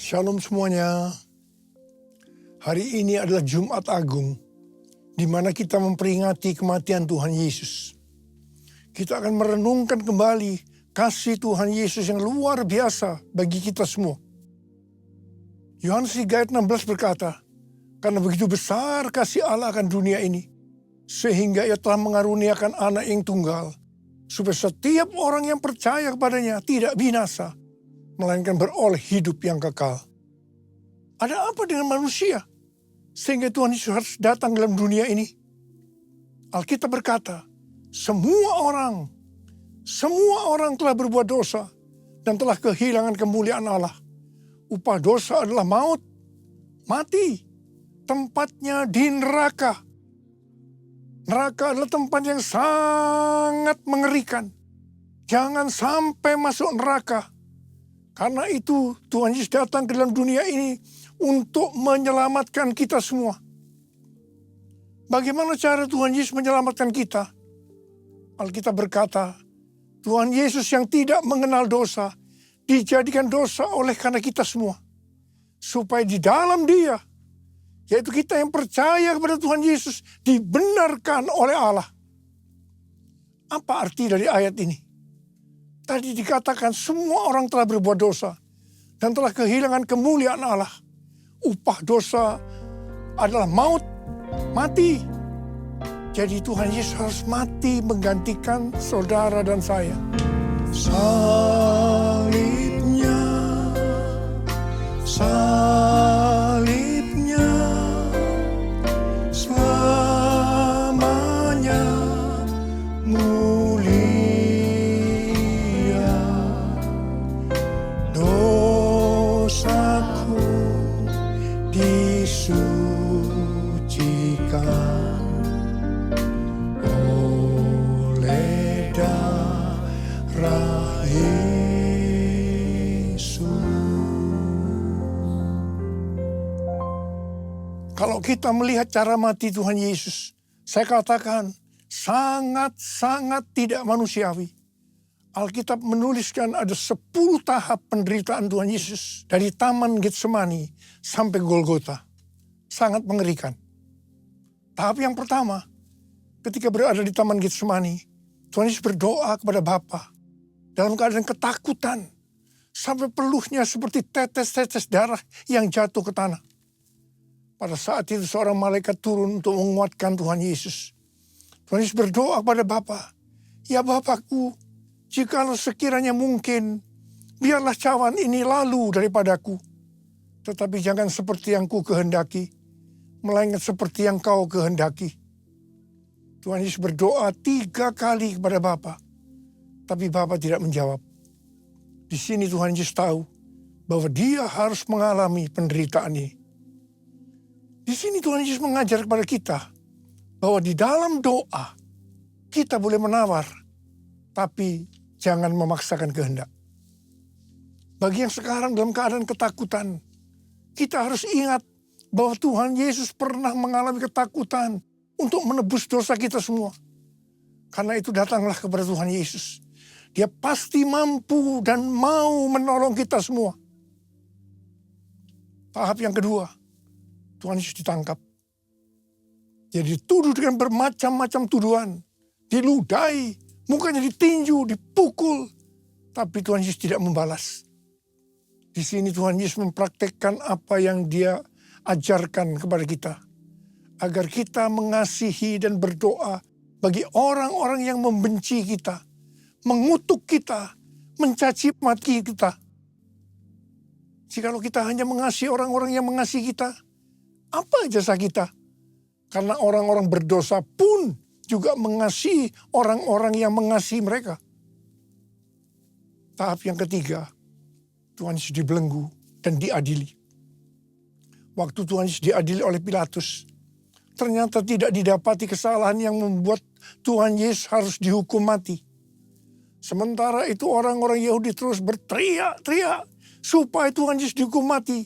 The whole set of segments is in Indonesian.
Shalom semuanya. Hari ini adalah Jumat Agung, di mana kita memperingati kematian Tuhan Yesus. Kita akan merenungkan kembali kasih Tuhan Yesus yang luar biasa bagi kita semua. Yohanes 3 ayat 16 berkata, "Karena begitu besar kasih Allah akan dunia ini, sehingga ia telah mengaruniakan anak yang tunggal, supaya setiap orang yang percaya kepadanya tidak binasa, melainkan beroleh hidup yang kekal." Ada apa dengan manusia sehingga Tuhan Yesus harus datang dalam dunia ini? Alkitab berkata, semua orang telah berbuat dosa dan telah kehilangan kemuliaan Allah. Upah dosa adalah maut, mati, tempatnya di neraka. Neraka adalah tempat yang sangat mengerikan. Jangan sampai masuk neraka. Karena itu Tuhan Yesus datang ke dalam dunia ini untuk menyelamatkan kita semua. Bagaimana cara Tuhan Yesus menyelamatkan kita? Alkitab berkata, Tuhan Yesus yang tidak mengenal dosa, dijadikan dosa oleh karena kita semua. Supaya di dalam Dia, yaitu kita yang percaya kepada Tuhan Yesus, dibenarkan oleh Allah. Apa arti dari ayat ini? Tadi dikatakan semua orang telah berbuat dosa dan telah kehilangan kemuliaan Allah. Upah dosa adalah maut, mati. Jadi Tuhan Yesus harus mati menggantikan saudara dan saya. Salibnya, salibnya, selamanya mulia. Dosaku disucikan oleh darah Yesus. Kalau kita melihat cara mati Tuhan Yesus, saya katakan sangat-sangat tidak manusiawi. Alkitab menuliskan ada 10 tahap penderitaan Tuhan Yesus. Dari Taman Getsemani sampai Golgota. Sangat mengerikan. Tahap yang pertama, ketika berada di Taman Getsemani, Tuhan Yesus berdoa kepada Bapa dalam keadaan ketakutan. Sampai peluhnya seperti tetes-tetes darah yang jatuh ke tanah. Pada saat itu seorang malaikat turun untuk menguatkan Tuhan Yesus. Tuhan Yesus berdoa kepada Bapa, "Ya Bapakku, jikalau sekiranya mungkin, biarlah cawan ini lalu daripadaku. Tetapi jangan seperti yang ku kehendaki, melainkan seperti yang kau kehendaki." Tuhan Yesus berdoa 3 kali kepada Bapa, tapi Bapa tidak menjawab. Di sini Tuhan Yesus tahu bahwa Dia harus mengalami penderitaan ini. Di sini Tuhan Yesus mengajar kepada kita bahwa di dalam doa kita boleh menawar, tapi jangan memaksakan kehendak. Bagi yang sekarang dalam keadaan ketakutan, kita harus ingat bahwa Tuhan Yesus pernah mengalami ketakutan untuk menebus dosa kita semua. Karena itu datanglah kepada Tuhan Yesus. Dia pasti mampu dan mau menolong kita semua. Tahap yang kedua, Tuhan Yesus ditangkap. Dia dituduh dengan bermacam-macam tuduhan. Diludahi, mukanya ditinju, dipukul. Tapi Tuhan Yesus tidak membalas. Di sini Tuhan Yesus mempraktekkan apa yang Dia ajarkan kepada kita. Agar kita mengasihi dan berdoa bagi orang-orang yang membenci kita. Mengutuk kita, mencaci maki kita. Jikalau kita hanya mengasihi orang-orang yang mengasihi kita, apa jasa kita? Karena orang-orang berdosa pun juga mengasihi orang-orang yang mengasihi mereka. Tahap yang ketiga, Tuhan Yesus dibelenggu dan diadili. Waktu Tuhan Yesus diadili oleh Pilatus, ternyata tidak didapati kesalahan yang membuat Tuhan Yesus harus dihukum mati. Sementara itu orang-orang Yahudi terus berteriak-teriak supaya Tuhan Yesus dihukum mati.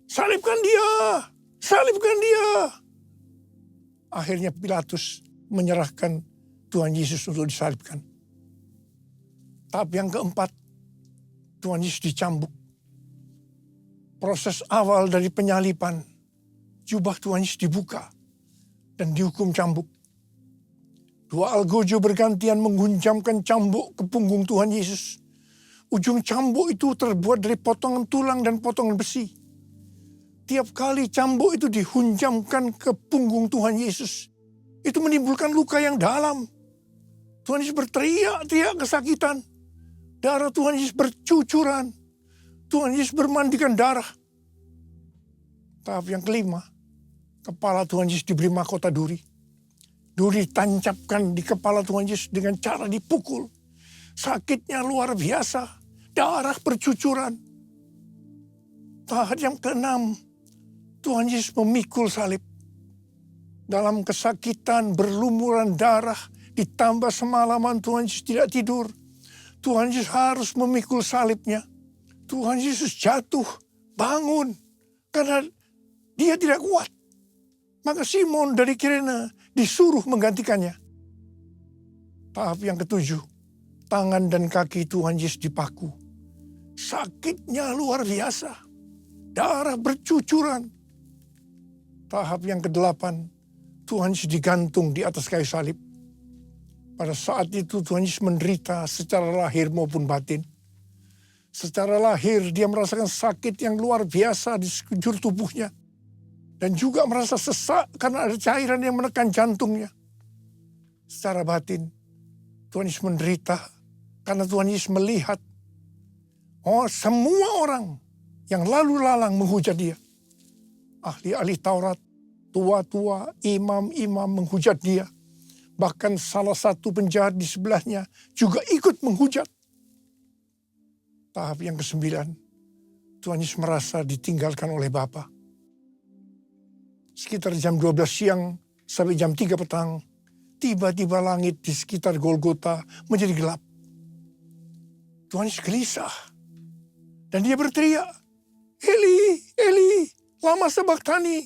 Salibkan Dia! Salibkan Dia! Akhirnya Pilatus menyerahkan Tuhan Yesus untuk disalibkan. Tahap yang keempat, Tuhan Yesus dicambuk. proses awal dari penyalipan, jubah Tuhan Yesus dibuka dan dihukum cambuk. Dua algojo bergantian menghunjamkan cambuk ke punggung Tuhan Yesus. Ujung cambuk itu terbuat dari potongan tulang dan potongan besi. Tiap kali cambuk itu dihunjamkan ke punggung Tuhan Yesus, itu menimbulkan luka yang dalam. Tuhan Yesus berteriak-teriak kesakitan. Darah Tuhan Yesus bercucuran. Tuhan Yesus bermandikan darah. Tahap yang kelima, kepala Tuhan Yesus diberi mahkota duri. Duri tancapkan di kepala Tuhan Yesus dengan cara dipukul. Sakitnya luar biasa. Darah bercucuran. Tahap yang keenam, Tuhan Yesus memikul salib. Dalam kesakitan berlumuran darah, ditambah semalaman Tuhan Yesus tidak tidur. Tuhan Yesus harus memikul salibnya. Tuhan Yesus jatuh, bangun. Karena dia tidak kuat. Maka Simon dari Kirene disuruh menggantikannya. Tahap yang ketujuh, tangan dan kaki Tuhan Yesus dipaku. Sakitnya luar biasa. Darah bercucuran. Tahap yang kedelapan, Tuhan Yesus digantung di atas kayu salib. Pada saat itu Tuhan Yesus menderita secara lahir maupun batin. Secara lahir dia merasakan sakit yang luar biasa di sekujur tubuhnya. Dan juga merasa sesak karena ada cairan yang menekan jantungnya. Secara batin, Tuhan Yesus menderita karena Tuhan Yesus melihat semua orang yang lalu lalang menghujat dia. Ahli-ahli Taurat, tua-tua, imam-imam menghujat dia. Bahkan salah satu penjahat di sebelahnya juga ikut menghujat. Tahap yang kesembilan, Tuhan Yesus merasa ditinggalkan oleh Bapa. Sekitar jam 12 siang sampai jam 3 petang, tiba-tiba langit di sekitar Golgota menjadi gelap. Tuhan Yesus gelisah. Dan dia berteriak, Eli, Eli, lama sabachthani.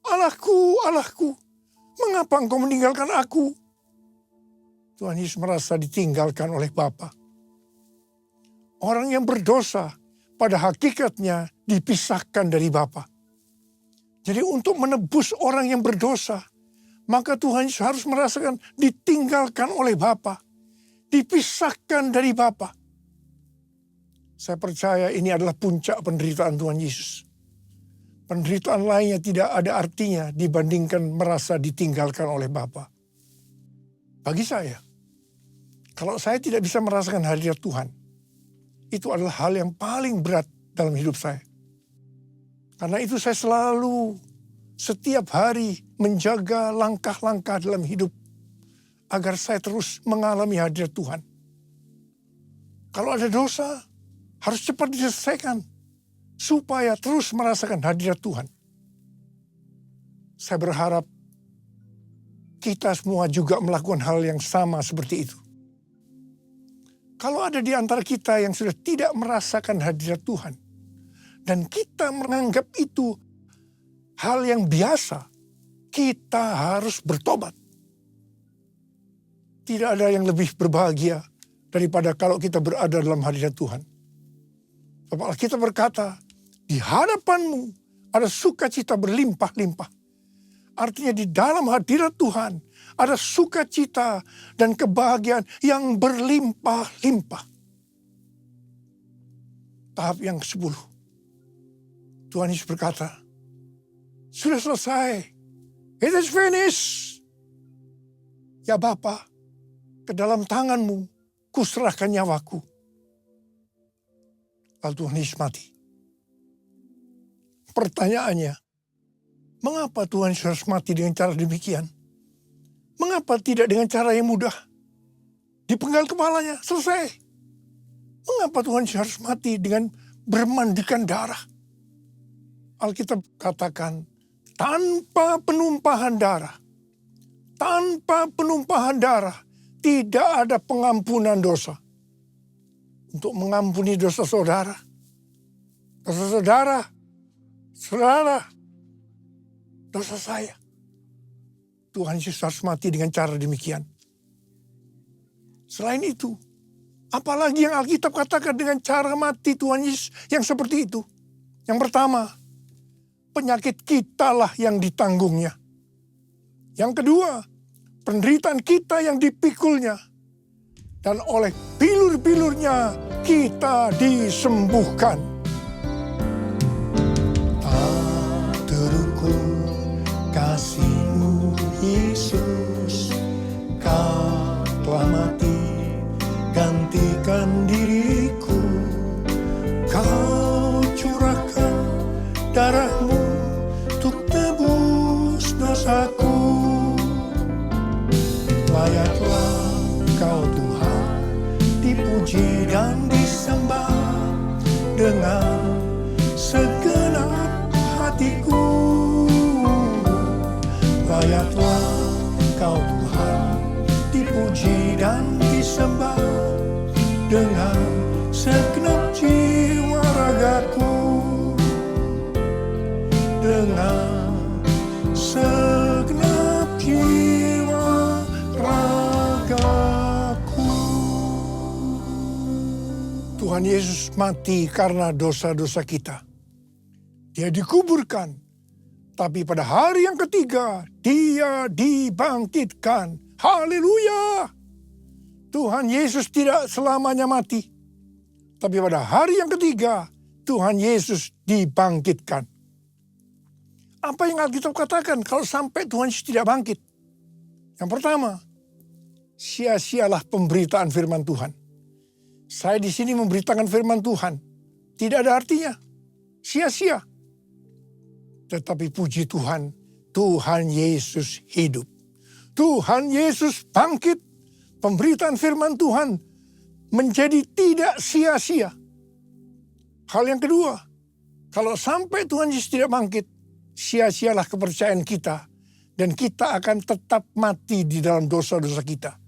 Allahku, Allahku, mengapa engkau meninggalkan aku? Tuhan Yesus merasa ditinggalkan oleh Bapa. Orang yang berdosa pada hakikatnya dipisahkan dari Bapa. Jadi untuk menebus orang yang berdosa, maka Tuhan Yesus harus merasakan ditinggalkan oleh Bapa, dipisahkan dari Bapa. Saya percaya ini adalah puncak penderitaan Tuhan Yesus. Penderitaan lainnya tidak ada artinya dibandingkan merasa ditinggalkan oleh Bapa. Bagi saya, kalau saya tidak bisa merasakan hadirat Tuhan, itu adalah hal yang paling berat dalam hidup saya. Karena itu saya selalu setiap hari menjaga langkah-langkah dalam hidup agar saya terus mengalami hadirat Tuhan. Kalau ada dosa, harus cepat diselesaikan supaya terus merasakan hadirat Tuhan. Saya berharap kita semua juga melakukan hal yang sama seperti itu. Kalau ada di antara kita yang sudah tidak merasakan hadirat Tuhan, dan kita menganggap itu hal yang biasa, kita harus bertobat. Tidak ada yang lebih berbahagia daripada kalau kita berada dalam hadirat Tuhan. Sebab kita berkata, di hadapanmu ada sukacita berlimpah-limpah. Artinya di dalam hadirat Tuhan ada sukacita dan kebahagiaan yang berlimpah-limpah. Tahap yang ke-10. Tuhan Yesus berkata, sudah selesai. It is finished. Ya Bapa, ke dalam tanganmu kuserahkan nyawaku. Lalu Tuhan Yesus mati. Pertanyaannya, mengapa Tuhan Yesus harus mati dengan cara demikian? Mengapa tidak dengan cara yang mudah? Dipenggal kepalanya, selesai. Mengapa Tuhan Yesus harus mati dengan bermandikan darah? Alkitab katakan, tanpa penumpahan darah, tidak ada pengampunan dosa. Untuk mengampuni dosa saudara, dosa saya. Tuhan Yesus harus mati dengan cara demikian. Selain itu, apalagi yang Alkitab katakan dengan cara mati Tuhan Yesus yang seperti itu? Yang pertama, penyakit kitalah yang ditanggungnya. Yang kedua, penderitaan kita yang dipikulnya. Dan oleh bilur-bilurnya kita disembuhkan. Tak terukur kasih-Mu Yesus, Kau telah mati gantikan diriku. Kau curahkan darah-Mu untuk tebus dosaku. Layaklah Kau Tuhan dipuji dan disembah dengan segenap hatiku. Layaklah Kau Tuhan dipuji dan disembah dengan segenap jiwa ragaku. Dengan segenap jiwa ragaku. Tuhan Yesus mati karena dosa-dosa kita. Dia dikuburkan, tapi pada hari yang ketiga Dia dibangkitkan. Haleluya! Tuhan Yesus tidak selamanya mati, tapi pada hari yang ketiga Tuhan Yesus dibangkitkan. Apa yang Alkitab katakan kalau sampai Tuhan Yesus tidak bangkit? Yang pertama, sia-sialah pemberitaan firman Tuhan. Saya di sini memberitakan firman Tuhan, tidak ada artinya, sia-sia. Tetapi puji Tuhan, Tuhan Yesus hidup. Tuhan Yesus bangkit. Pemberitaan firman Tuhan menjadi tidak sia-sia. Hal yang kedua, kalau sampai Tuhan Yesus tidak bangkit, sia-sialah kepercayaan kita. Dan kita akan tetap mati di dalam dosa-dosa kita.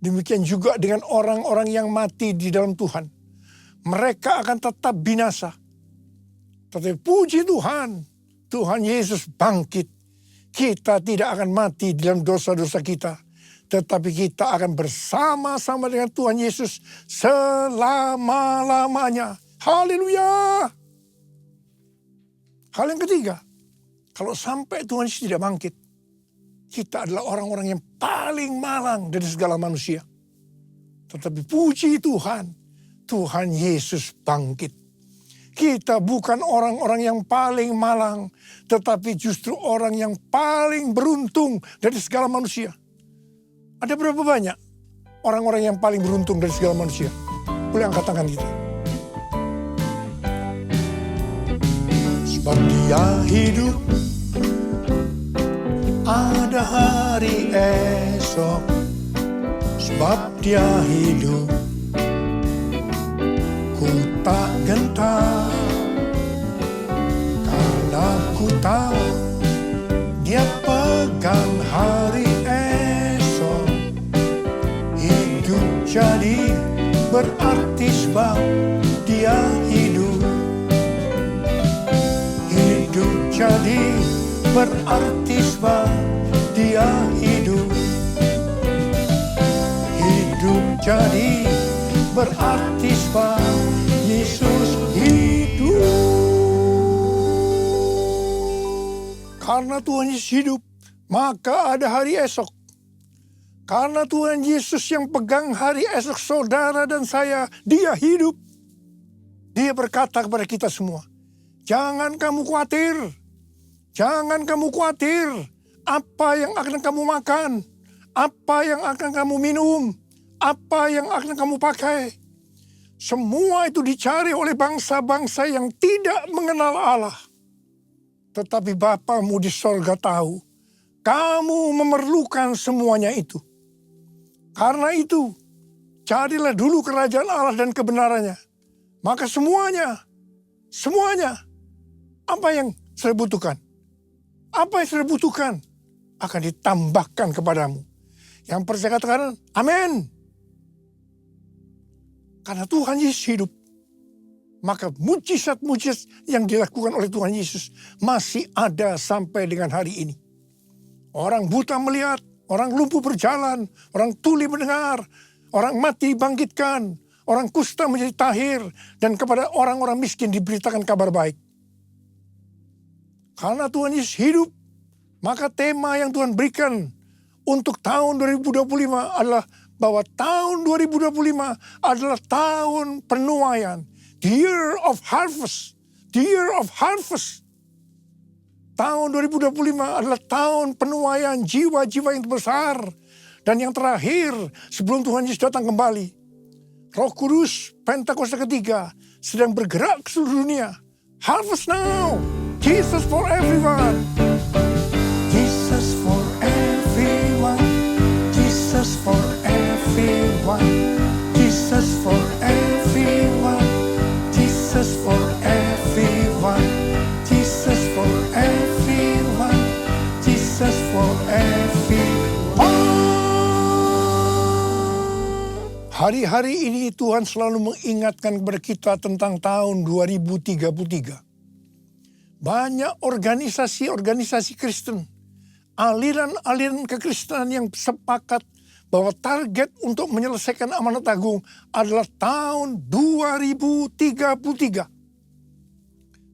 Demikian juga dengan orang-orang yang mati di dalam Tuhan. Mereka akan tetap binasa. Tetapi puji Tuhan, Tuhan Yesus bangkit. Kita tidak akan mati di dalam dosa-dosa kita. Tetapi kita akan bersama-sama dengan Tuhan Yesus selama-lamanya. Haleluya! Hal yang ketiga, kalau sampai Tuhan Yesus tidak bangkit, kita adalah orang-orang yang paling malang dari segala manusia. Tetapi puji Tuhan, Tuhan Yesus bangkit. Kita bukan orang-orang yang paling malang, tetapi justru orang yang paling beruntung dari segala manusia. Ada berapa banyak orang-orang yang paling beruntung dari segala manusia? Boleh angkat tangan kita. Sebab Dia hidup, ada hari esok. Sebab Dia hidup, ku tak gentar. Karena ku tahu Dia pegang hari esok. Hidup jadi berarti sebab Dia hidup. Hidup jadi berarti sebab Dia hidup. Hidup jadi berarti sebab Yesus hidup. Karena Tuhan Yesus hidup, maka ada hari esok. Karena Tuhan Yesus yang pegang hari esok saudara dan saya, Dia hidup. Dia berkata kepada kita semua, jangan kamu khawatir. Jangan kamu khawatir apa yang akan kamu makan, apa yang akan kamu minum, apa yang akan kamu pakai. Semua itu dicari oleh bangsa-bangsa yang tidak mengenal Allah. Tetapi Bapamu di sorga tahu, kamu memerlukan semuanya itu. Karena itu, carilah dulu kerajaan Allah dan kebenarannya. Maka semuanya, apa yang saya butuhkan? Apa yang saya butuhkan akan ditambahkan kepadamu. Yang percaya katakan, amin. Karena Tuhan Yesus hidup, maka mujizat-mujizat yang dilakukan oleh Tuhan Yesus masih ada sampai dengan hari ini. Orang buta melihat, orang lumpuh berjalan, orang tuli mendengar, orang mati dibangkitkan, orang kusta menjadi tahir, dan kepada orang-orang miskin diberitakan kabar baik. Karena Tuhan Yesus hidup, maka tema yang Tuhan berikan untuk tahun 2025 adalah bahwa tahun 2025 adalah tahun penuaian. The year of harvest. The year of harvest. Tahun 2025 adalah tahun penuaian jiwa-jiwa yang besar. Dan yang terakhir, sebelum Tuhan Yesus datang kembali, Roh Kudus Pentakosta ketiga sedang bergerak ke seluruh dunia. Harvest now. Jesus for everyone. Jesus for everyone. Jesus for everyone. Jesus for everyone. Jesus for everyone. Jesus for everyone. Jesus for everyone. Hari-hari ini Tuhan selalu mengingatkan kepada kita tentang tahun 2033. Banyak organisasi-organisasi Kristen, aliran-aliran kekristenan yang sepakat bahwa target untuk menyelesaikan amanat agung adalah tahun 2033.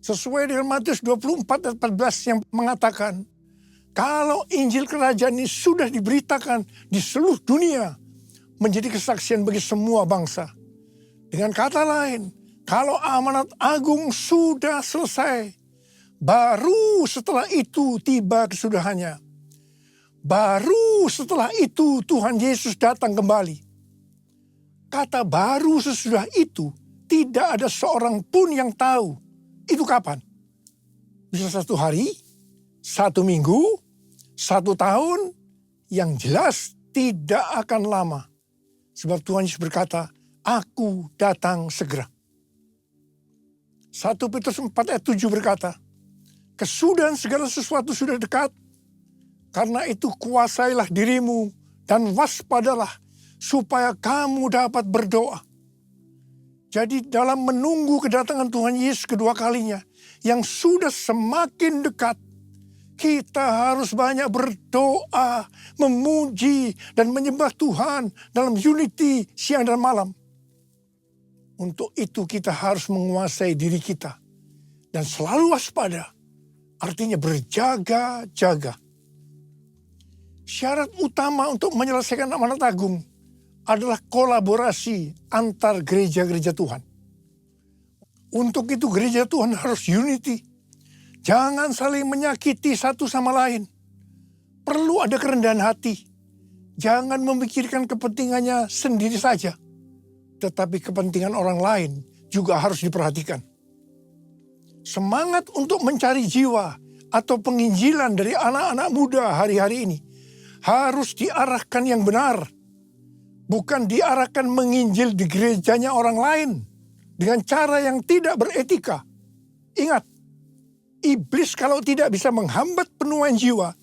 Sesuai dengan Matius 24 ayat 14 yang mengatakan, kalau Injil Kerajaan ini sudah diberitakan di seluruh dunia, menjadi kesaksian bagi semua bangsa. Dengan kata lain, kalau amanat agung sudah selesai, baru setelah itu tiba kesudahannya. Baru setelah itu Tuhan Yesus datang kembali. Kata baru sesudah itu, tidak ada seorang pun yang tahu itu kapan. Bisa 1 hari, 1 minggu, 1 tahun, yang jelas tidak akan lama. Sebab Tuhan Yesus berkata, aku datang segera. 1 Petrus 4 ayat 7 berkata, kesudahan segala sesuatu sudah dekat. Karena itu kuasailah dirimu dan waspadalah supaya kamu dapat berdoa. Jadi dalam menunggu kedatangan Tuhan Yesus kedua kalinya yang sudah semakin dekat, kita harus banyak berdoa, memuji, dan menyembah Tuhan dalam unity siang dan malam. Untuk itu kita harus menguasai diri kita. Dan selalu waspada, artinya berjaga-jaga. Syarat utama untuk menyelesaikan amanat agung adalah kolaborasi antar gereja-gereja Tuhan. Untuk itu gereja Tuhan harus unity. Jangan saling menyakiti satu sama lain. Perlu ada kerendahan hati. Jangan memikirkan kepentingannya sendiri saja. Tetapi kepentingan orang lain juga harus diperhatikan. Semangat untuk mencari jiwa atau penginjilan dari anak-anak muda hari-hari ini harus diarahkan yang benar. Bukan diarahkan menginjil di gerejanya orang lain dengan cara yang tidak beretika. Ingat, iblis kalau tidak bisa menghambat penuaian jiwa,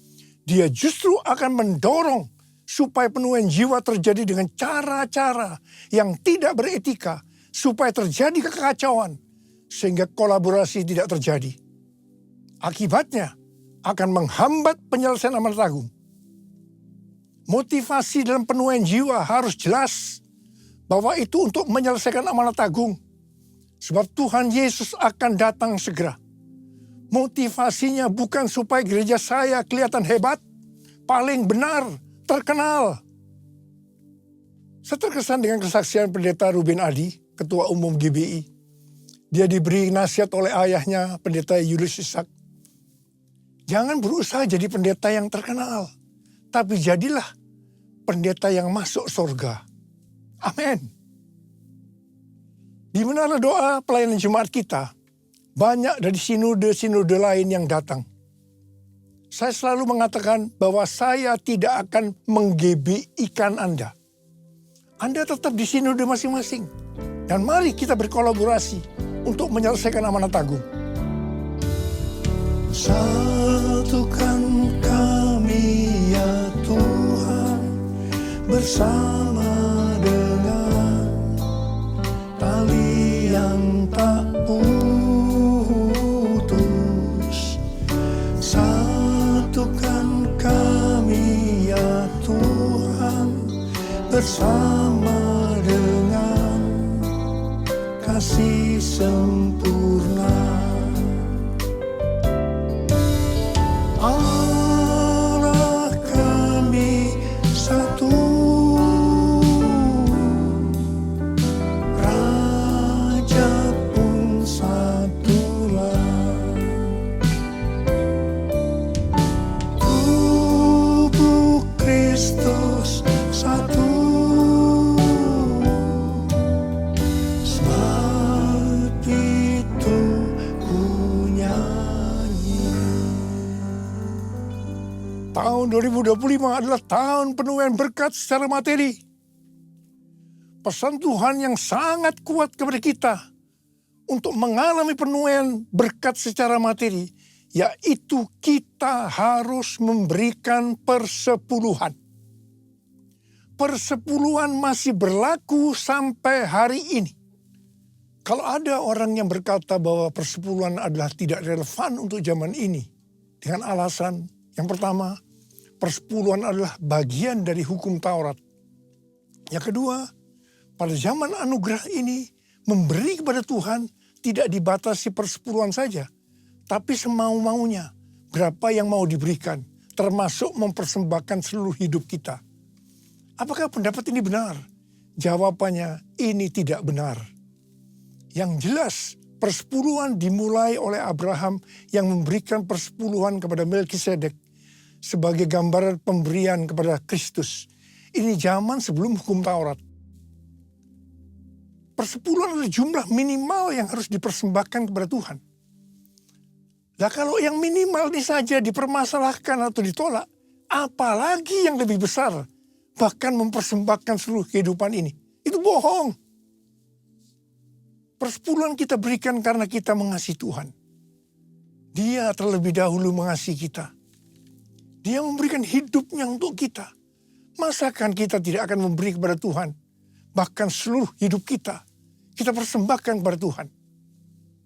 dia justru akan mendorong supaya penuaian jiwa terjadi dengan cara-cara yang tidak beretika, supaya terjadi kekacauan, sehingga kolaborasi tidak terjadi. Akibatnya akan menghambat penyelesaian amanat agung. Motivasi dalam penuaian jiwa harus jelas bahwa itu untuk menyelesaikan amanat agung. Sebab Tuhan Yesus akan datang segera. Motivasinya bukan supaya gereja saya kelihatan hebat, paling benar, terkenal. Saya terkesan dengan kesaksian Pendeta Ruben Adi, Ketua Umum GBI. Dia diberi nasihat oleh ayahnya, Pendeta Julius Ishak. Jangan berusaha jadi pendeta yang terkenal, tapi jadilah pendeta yang masuk surga. Amin. Di menara doa pelayanan Jumat kita, banyak dari sinode-sinode lain yang datang. Saya selalu mengatakan bahwa saya tidak akan menggebikan Anda. Anda tetap di sinode masing-masing. Dan mari kita berkolaborasi untuk menyelesaikan amanat agung. Satukan kami ya Tuhan, bersama dengan tali yang tak putus. Satukan kami ya Tuhan, bersama dengan kasih sempurna. Tahun 2025 adalah tahun penuaian berkat secara materi. Pesan Tuhan yang sangat kuat kepada kita untuk mengalami penuaian berkat secara materi, yaitu kita harus memberikan persepuluhan. Persepuluhan masih berlaku sampai hari ini. Kalau ada orang yang berkata bahwa persepuluhan adalah tidak relevan untuk zaman ini, dengan alasan yang pertama, persepuluhan adalah bagian dari hukum Taurat. Yang kedua, pada zaman anugerah ini, memberi kepada Tuhan tidak dibatasi persepuluhan saja, tapi semau-maunya berapa yang mau diberikan, termasuk mempersembahkan seluruh hidup kita. Apakah pendapat ini benar? Jawabannya, ini tidak benar. Yang jelas, persepuluhan dimulai oleh Abraham yang memberikan persepuluhan kepada Melkisedek sebagai gambaran pemberian kepada Kristus. Ini zaman sebelum hukum Taurat. Persepuluhan adalah jumlah minimal yang harus dipersembahkan kepada Tuhan. Nah, kalau yang minimal ini saja dipermasalahkan atau ditolak, apalagi yang lebih besar, bahkan mempersembahkan seluruh kehidupan ini. Itu bohong. Persepuluhan kita berikan karena kita mengasihi Tuhan. Dia terlebih dahulu mengasihi kita. Dia memberikan hidupnya untuk kita. Masakan kita tidak akan memberi kepada Tuhan? Bahkan seluruh hidup kita persembahkan kepada Tuhan.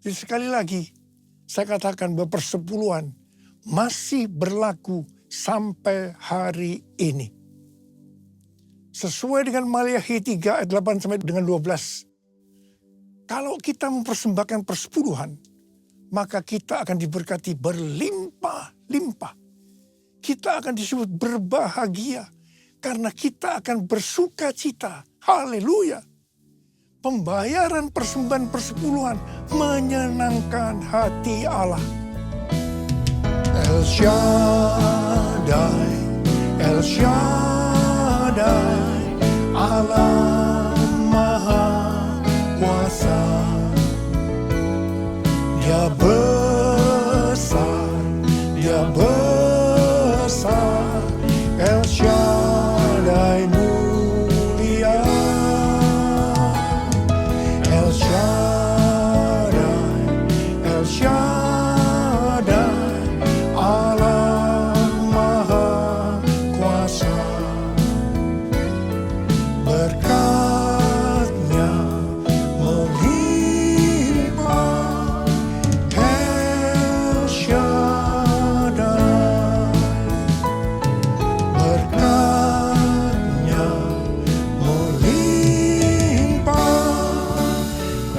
Jadi sekali lagi, saya katakan bahwa persepuluhan masih berlaku sampai hari ini. Sesuai dengan Maliakhi 3 ayat 8 sampai dengan 12. Kalau kita mempersembahkan persepuluhan, maka kita akan diberkati berlimpah-limpah. Kita akan disebut berbahagia karena kita akan bersuka cita. Haleluya. Pembayaran persembahan persepuluhan menyenangkan hati Allah. El Shaddai, El Shaddai, Allah Maha Kuasa. Dia besar, Dia besar, El Shaddai mulia. El Shaddai, El Shaddai, Allah Maha Kuasa. Berkatnya melimpah, El Shaddai. Berkatnya melimpah,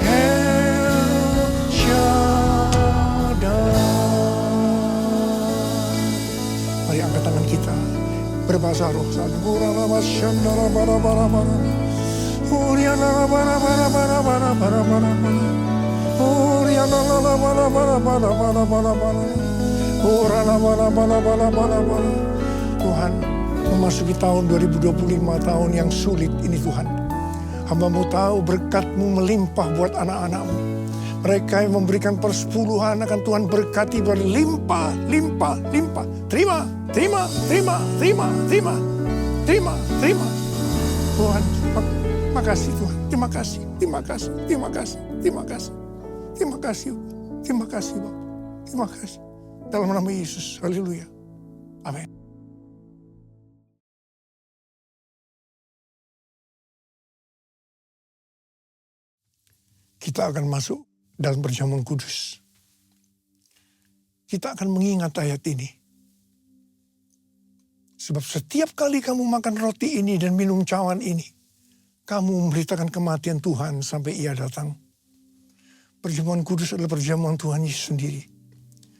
El Shaddai. Mari angkat tangan kita, berbahasa roh. Tuhan, memasuki tahun 2025, tahun yang sulit ini Tuhan. Hamba-Mu tahu berkat-Mu melimpah buat anak-anak-Mu. Mereka yang memberikan persepuluhan akan Tuhan berkati berlimpah, limpah, limpah. Terima, terima, terima, terima, terima, terima, terima. Tuhan, makasih Tuhan. Terima kasih, terima kasih, terima kasih, terima kasih. Terima kasih, terima kasih Bapak. Terima kasih. Dalam nama Yesus, haleluya. Amin. Kita akan masuk dalam perjamuan kudus. Kita akan mengingat ayat ini. Sebab setiap kali kamu makan roti ini dan minum cawan ini, kamu memberitakan kematian Tuhan sampai Ia datang. Perjamuan kudus adalah perjamuan Tuhan Yesus sendiri.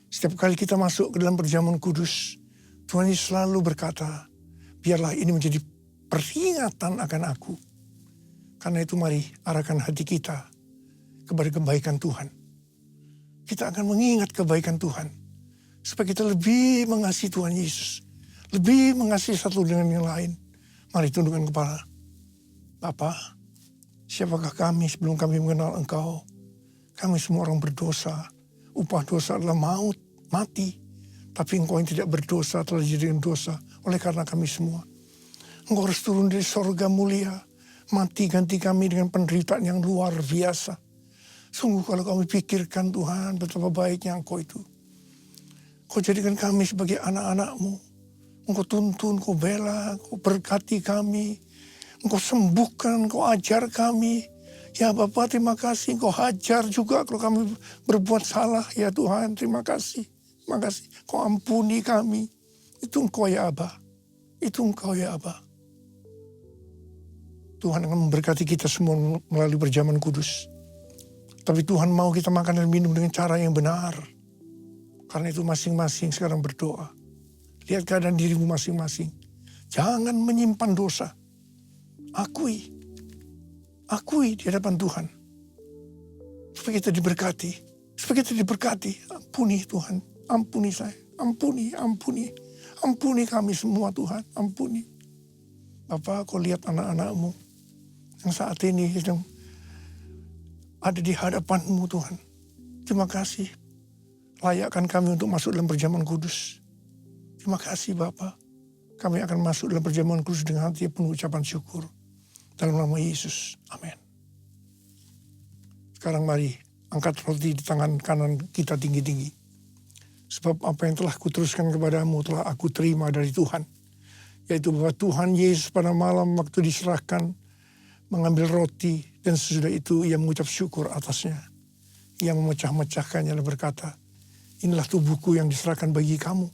Setiap kali kita masuk ke dalam perjamuan kudus, Tuhan Yesus selalu berkata, biarlah ini menjadi peringatan akan aku. Karena itu mari arahkan hati kita kepada kebaikan Tuhan. Kita akan mengingat kebaikan Tuhan. Supaya kita lebih mengasihi Tuhan Yesus. Lebih mengasihi satu dengan yang lain. Mari tundukkan kepala. Bapa, siapakah kami sebelum kami mengenal Engkau? Kami semua orang berdosa. Upah dosa adalah maut, mati. Tapi Engkau yang tidak berdosa telah dijadikan dosa oleh karena kami semua. Engkau harus turun dari sorga mulia, mati ganti kami dengan penderitaan yang luar biasa. Sungguh kalau kami pikirkan Tuhan, betapa baiknya Engkau itu. Kau jadikan kami sebagai anak-anak-Mu. Engkau tuntun, Engkau bela, Engkau berkati kami. Engkau sembuhkan, Engkau ajar kami. Ya Bapa, terima kasih. Engkau hajar juga kalau kami berbuat salah. Ya Tuhan, terima kasih. Terima kasih. Engkau ampuni kami. Itu Engkau ya Aba. Itu Engkau ya Aba. Tuhan akan memberkati kita semua melalui perjamuan kudus. Tapi Tuhan mau kita makan dan minum dengan cara yang benar. Karena itu masing-masing sekarang berdoa. Lihat keadaan dirimu masing-masing. Jangan menyimpan dosa. Akui di hadapan Tuhan. Supaya kita diberkati. Supaya kita diberkati. Ampuni Tuhan. Ampuni saya. Ampuni. Ampuni kami semua Tuhan. Ampuni. Bapa, Kau lihat anak-anak-Mu yang saat ini sedang ada di hadapan-Mu Tuhan. Terima kasih. Layakkan kami untuk masuk dalam perjamuan kudus. Terima kasih Bapa. Kami akan masuk dalam perjamuan kudus dengan hati penuh ucapan syukur. Dalam nama Yesus. Amin. Sekarang mari angkat roti di tangan kanan kita tinggi-tinggi. Sebab apa yang telah kuteruskan kepadamu telah aku terima dari Tuhan. Yaitu bahwa Tuhan Yesus pada malam waktu diserahkan mengambil roti. Dan sesudah itu ia mengucap syukur atasnya. Ia memecah-mecahkannya dan berkata, inilah tubuhku yang diserahkan bagi kamu.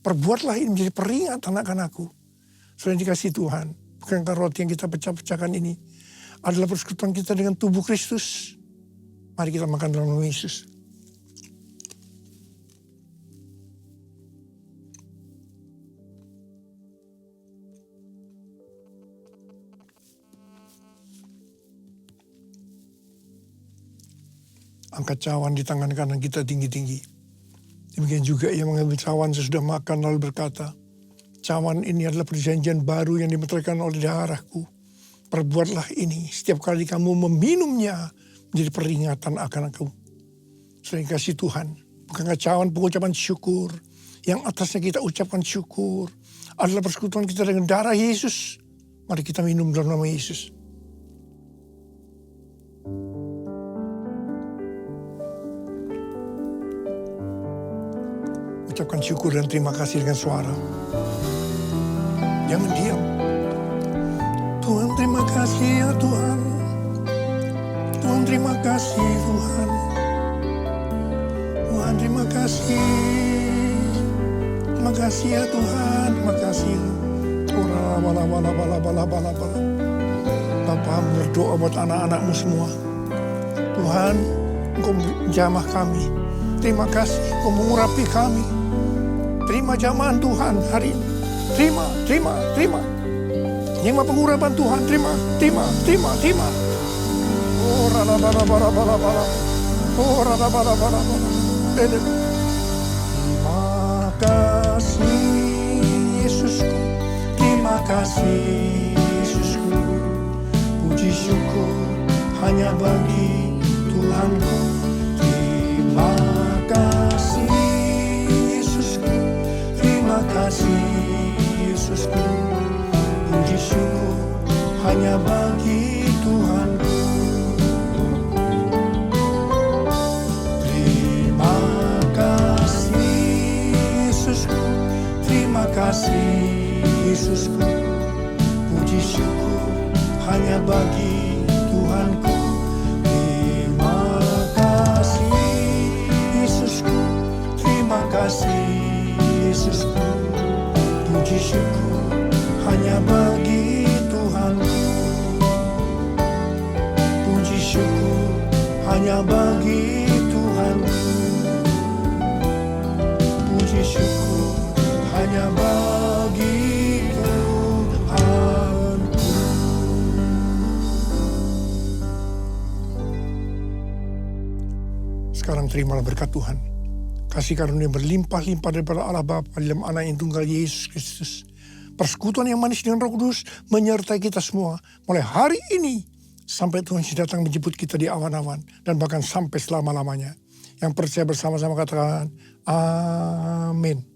Perbuatlah ini menjadi peringatan akan aku. Sudah dikasih Tuhan. Bukankah roti yang kita pecah-pecahkan ini adalah persekutuan kita dengan tubuh Kristus. Mari kita makan dalam nama Yesus. Angkat cawan di tangan kanan kita tinggi-tinggi. Demikian juga ia mengambil cawan sesudah makan lalu berkata, cawan ini adalah perjanjian baru yang dimeteraikan oleh darahku. Perbuatlah ini setiap kali kamu meminumnya menjadi peringatan akan aku. Sering kasih Tuhan. Bukankah cawan pengucapan syukur yang atasnya kita ucapkan syukur adalah persekutuan kita dengan darah Yesus. Mari kita minum dalam nama Yesus. Ucapkan syukur dan terima kasih dengan suara. Jangan diam. Tuhan terima kasih ya Tuhan. Tuhan terima kasih Tuhan. Tuhan terima kasih. Terima kasih ya Tuhan. Terima kasih. Bapa berdoa buat anak-anak-Mu semua. Tuhan, Engkau jamah kami. Terima kasih Engkau mengurapi kami. Terima jamahan Tuhan hari ini. Terima. Terima pengurapan Tuhan. Terima. Oh, terima kasih Yesusku. Terima kasih Yesusku. Puji syukur hanya bagi Tuhanku. Terima kasih Yesusku. Terima kasih Yesusku. Puji syukur hanya bagi Tuhanku. Terima kasih Yesusku. Terima kasih Yesusku. Puji syukur hanya bagi Tuhanku. Terima kasih Yesusku. Terima kasih Yesusku. Puji syukur hanya bagi Tuhanku. Puji syukur hanya bagi Tuhanku. Puji syukur hanya bagi Tuhanku. Sekarang terimalah berkat Tuhan. Kasih karunia berlimpah-limpah daripada Allah Bapa dalam Anak yang tunggal Yesus Kristus. Persekutuan yang manis dengan Roh Kudus menyertai kita semua mulai hari ini sampai Tuhan datang menjemput kita di awan-awan dan bahkan sampai selama-lamanya. Yang percaya bersama-sama katakan amin.